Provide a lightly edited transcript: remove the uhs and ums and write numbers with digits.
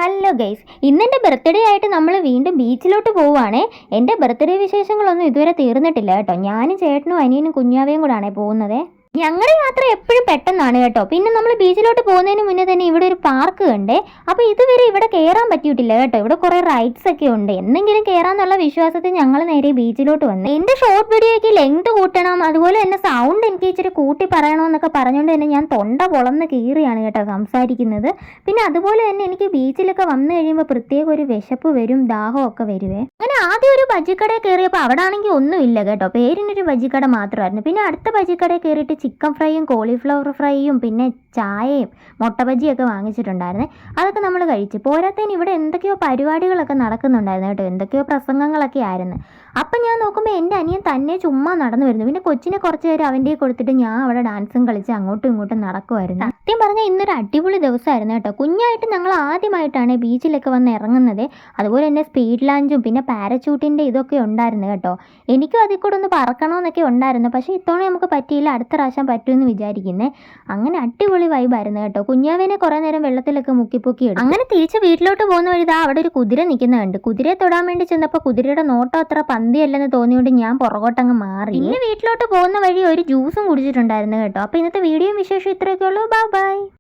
Hello guys, ഇന്നെൻ്റെ birthday ആയിട്ട് നമ്മൾ വീണ്ടും ബീച്ചിലോട്ട് പോവുകയാണേ. എൻ്റെ ബർത്ത്ഡേ വിശേഷങ്ങളൊന്നും ഇതുവരെ തീർന്നിട്ടില്ല കേട്ടോ. ഞാനും ചേട്ടനും അനിയനും കുഞ്ഞാവയും കൂടാണേ പോകുന്നത്. ഞങ്ങളുടെ യാത്ര എപ്പോഴും പെട്ടെന്നാണ് കേട്ടോ. പിന്നെ നമ്മൾ ബീച്ചിലോട്ട് പോകുന്നതിന് മുന്നേ തന്നെ ഇവിടെ ഒരു പാർക്ക് കണ്ടേ. അപ്പോൾ ഇതുവരെ ഇവിടെ കയറാൻ പറ്റിയിട്ടില്ല കേട്ടോ. ഇവിടെ കുറേ റൈഡ്സ് ഒക്കെ ഉണ്ട്. എന്തെങ്കിലും കയറാന്നുള്ള വിശ്വാസത്തിൽ ഞങ്ങൾ നേരെ ബീച്ചിലോട്ട് വന്നു. എൻ്റെ ഷോർട്ട് വീഡിയോയ്ക്ക് ലെങ്ത് കൂട്ടണം, അതുപോലെ തന്നെ സൗണ്ട് എനിക്ക് ഇച്ചിരി കൂട്ടി പറയണമെന്നൊക്കെ പറഞ്ഞുകൊണ്ട് തന്നെ ഞാൻ തൊണ്ട പൊളന്ന് കീറിയാണ് കേട്ടോ സംസാരിക്കുന്നത്. പിന്നെ അതുപോലെ തന്നെ എനിക്ക് ബീച്ചിലൊക്കെ വന്നു കഴിയുമ്പോൾ പ്രത്യേക ഒരു വിശപ്പ് വരും, ദാഹമൊക്കെ വരുവേ. അങ്ങനെ ആദ്യം ഒരു ബജിക്കടയിൽ കയറിയപ്പോൾ അവിടെ ആണെങ്കിൽ ഒന്നുമില്ല കേട്ടോ. പേരിനൊരു ബജിക്കട മാത്രമായിരുന്നു. പിന്നെ അടുത്ത ബജിക്കടയിൽ കയറിയിട്ട് ചിക്കൻ ഫ്രൈയും കോളിഫ്ലവർ ഫ്രൈയും പിന്നെ ചായയും മുട്ട ബജിയൊക്കെ വാങ്ങിച്ചിട്ടുണ്ടായിരുന്നേ. അതൊക്കെ നമ്മൾ കഴിച്ചു. പോരാത്തതിന് ഇവിടെ എന്തൊക്കെയോ പരിപാടികളൊക്കെ നടക്കുന്നുണ്ടായിരുന്നു കേട്ടോ. എന്തൊക്കെയോ പ്രസംഗങ്ങളൊക്കെ ആയിരുന്നു. അപ്പം ഞാൻ നോക്കുമ്പോൾ എൻ്റെ അനിയൻ തന്നെ ചുമ്മാ നടന്നു വരുന്നു. പിന്നെ കൊച്ചിനെ കുറച്ച് നേരം അവൻ്റെ കൊടുത്തിട്ട് ഞാൻ അവിടെ ഡാൻസും കളിച്ച് അങ്ങോട്ടും ഇങ്ങോട്ടും നടക്കുമായിരുന്നു. സത്യം പറഞ്ഞാൽ ഇന്നൊരു അടിപൊളി ദിവസമായിരുന്നു കേട്ടോ. കുഞ്ഞായിട്ട് ഞങ്ങൾ ആദ്യമായിട്ടാണ് ബീച്ചിലൊക്കെ വന്ന് ഇറങ്ങുന്നത്. അതുപോലെ തന്നെ സ്പീഡ് ലാഞ്ചും പിന്നെ പാരച്യൂട്ടിൻ്റെ ഇതൊക്കെ ഉണ്ടായിരുന്നു കേട്ടോ. എനിക്കും അതിൽ കൂടെ ഒന്ന് പറക്കണമെന്നൊക്കെ ഉണ്ടായിരുന്നു. പക്ഷേ ഇത്തവണ നമുക്ക് പറ്റിയില്ല. അടുത്ത പ്രാവശ്യം പറ്റുമെന്ന് വിചാരിക്കുന്നത്. അങ്ങനെ അടിപൊളി വൈബായിരുന്നു കേട്ടോ. കുഞ്ഞാവേനെ കുറേ നേരം വെള്ളത്തിലൊക്കെ മുക്കിപ്പൊക്കി എടുത്തു. അങ്ങനെ തിരിച്ച് വീട്ടിലോട്ട് പോകുന്ന വഴി അവിടെ ഒരു കുതിര നിൽക്കുന്നുണ്ട്. കുതിരയെ തൊടാൻ വേണ്ടി ചെന്നപ്പോൾ കുതിരയുടെ നോട്ടം അത്ര പന്തിയല്ലെന്ന് തോന്നിയോണ്ട് ഞാൻ പുറകോട്ടങ്ങ് മാറി. പിന്നെ വീട്ടിലോട്ട് പോകുന്ന വഴി ഒരു ജ്യൂസും കുടിച്ചിട്ടുണ്ടായിരുന്നു കേട്ടോ. അപ്പോൾ ഇന്നത്തെ വീഡിയോ വിശേഷം ഇത്രയൊക്കെ ഉള്ളൂ. ബൈ.